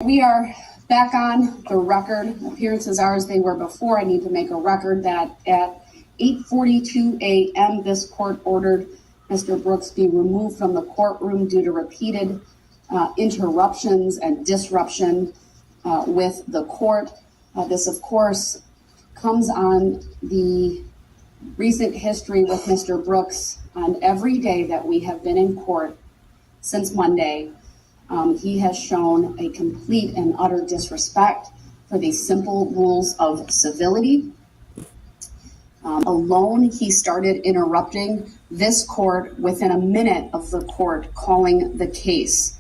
We are back on the record. Appearances are as they were before. I need to make a record that at 8:42 a.m. this court ordered Mr. Brooks be removed from the courtroom due to repeated interruptions and disruption with the court. This, of course, comes on the recent history with Mr. Brooks. On every day that we have been in court since Monday, he has shown a complete and utter disrespect for the simple rules of civility. Alone, he started interrupting this court within a minute of the court calling the case.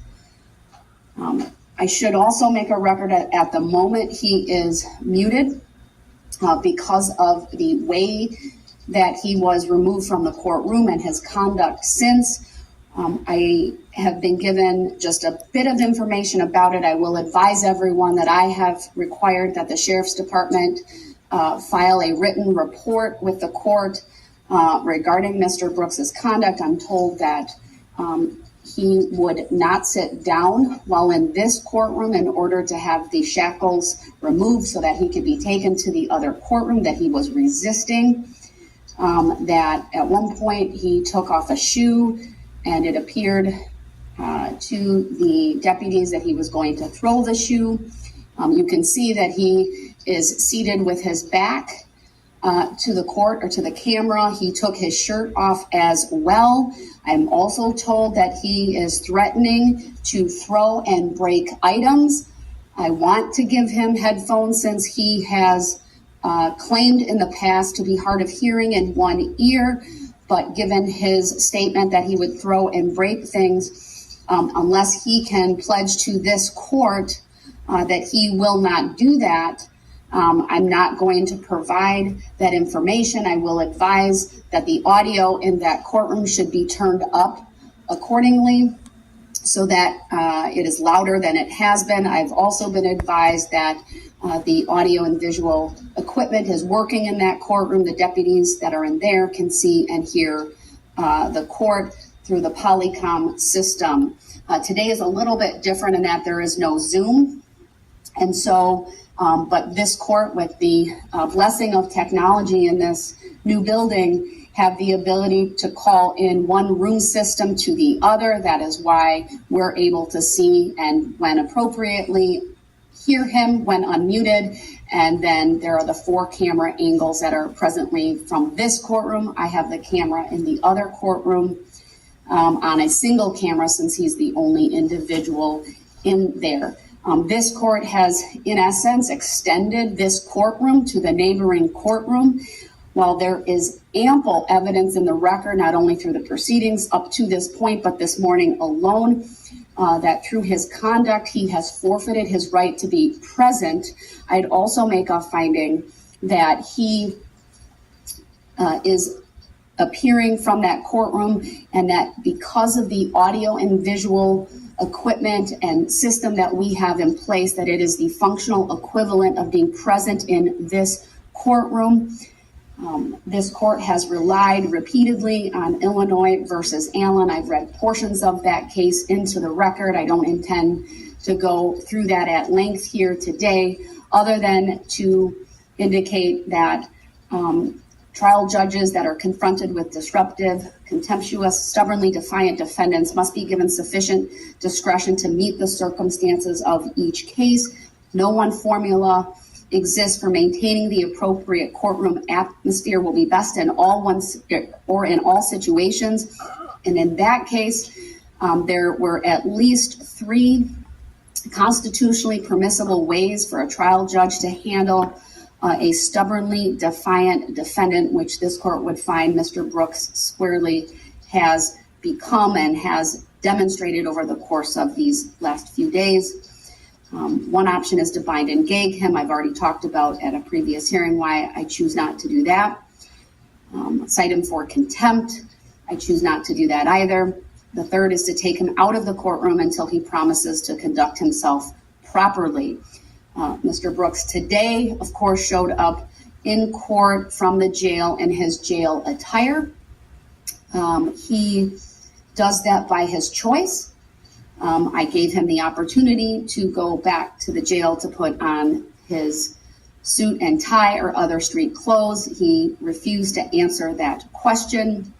I should also make a record at the moment he is muted because of the way that he was removed from the courtroom and his conduct since. I have been given just a bit of information about it. I will advise everyone that I have required that the Sheriff's Department file a written report with the court regarding Mr. Brooks's conduct. I'm told that he would not sit down while in this courtroom in order to have the shackles removed so that he could be taken to the other courtroom, that he was resisting, that at one point he took off a shoe and it appeared to the deputies that he was going to throw the shoe. You can see that he is seated with his back to the court or to the camera. He took his shirt off as well. I'm also told that he is threatening to throw and break items. I want to give him headphones since he has claimed in the past to be hard of hearing in one ear, but given his statement that he would throw and break things, unless he can pledge to this court that he will not do that, I'm not going to provide that information. I will advise that the audio in that courtroom should be turned up accordingly so that it is louder than it has been. I've also been advised that the audio and visual equipment is working in that courtroom. The deputies that are in there can see and hear the court through the Polycom system. Today is a little bit different in that there is no Zoom. And so, but this court, with the blessing of technology in this new building, have the ability to call in one room system to the other. That is why we're able to see and, when appropriately, hear him when unmuted. And then there are the 4 camera angles that are presently from this courtroom. I have the camera in the other courtroom on a single camera since he's the only individual in there. This court has, in essence, extended this courtroom to the neighboring courtroom. While there is ample evidence in the record, not only through the proceedings up to this point, but this morning alone, that through his conduct, he has forfeited his right to be present. I'd also make a finding that he is appearing from that courtroom, and that because of the audio and visual equipment and system that we have in place, that it is the functional equivalent of being present in this courtroom. This court has relied repeatedly on Illinois versus Allen. I've read portions of that case into the record. I don't intend to go through that at length here today, other than to indicate that trial judges that are confronted with disruptive, contemptuous, stubbornly defiant defendants must be given sufficient discretion to meet the circumstances of each case. No one formula exists for maintaining the appropriate courtroom atmosphere will be best in all situations. And in that case, there were at least 3 constitutionally permissible ways for a trial judge to handle a stubbornly defiant defendant, which this court would find Mr. Brooks squarely has become and has demonstrated over the course of these last few days. One option is to bind and gag him. I've already talked about at a previous hearing why I choose not to do that. Cite him for contempt. I choose not to do that either. The third is to take him out of the courtroom until he promises to conduct himself properly. Mr. Brooks today, of course, showed up in court from the jail in his jail attire. He does that by his choice. I gave him the opportunity to go back to the jail to put on his suit and tie or other street clothes. He refused to answer that question.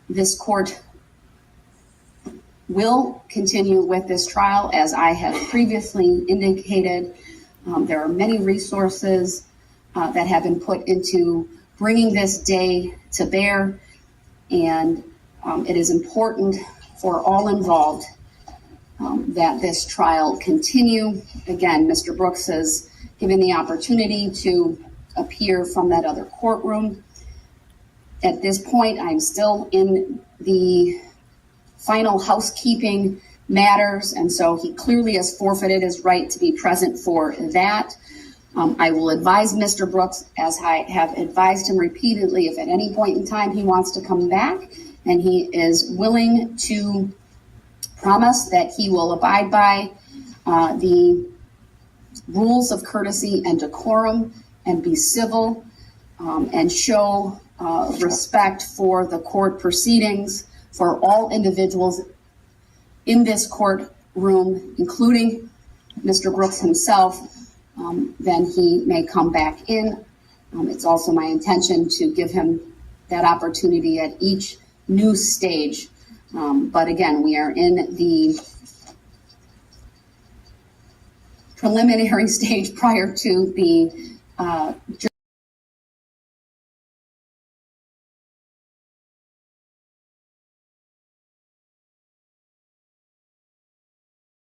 This court will continue with this trial, as I have previously indicated. There are many resources that have been put into bringing this day to bear, and it is important for all involved that this trial continue. Again, Mr. Brooks is given the opportunity to appear from that other courtroom. At this point, I'm still in the final housekeeping matters, and so he clearly has forfeited his right to be present for that. I will advise Mr. Brooks, as I have advised him repeatedly, if at any point in time he wants to come back, and he is willing to promise that he will abide by the rules of courtesy and decorum and be civil and show respect for the court proceedings for all individuals in this courtroom, including Mr. Brooks himself, then he may come back in. It's also my intention to give him that opportunity at each new stage. But again, we are in the preliminary stage prior to the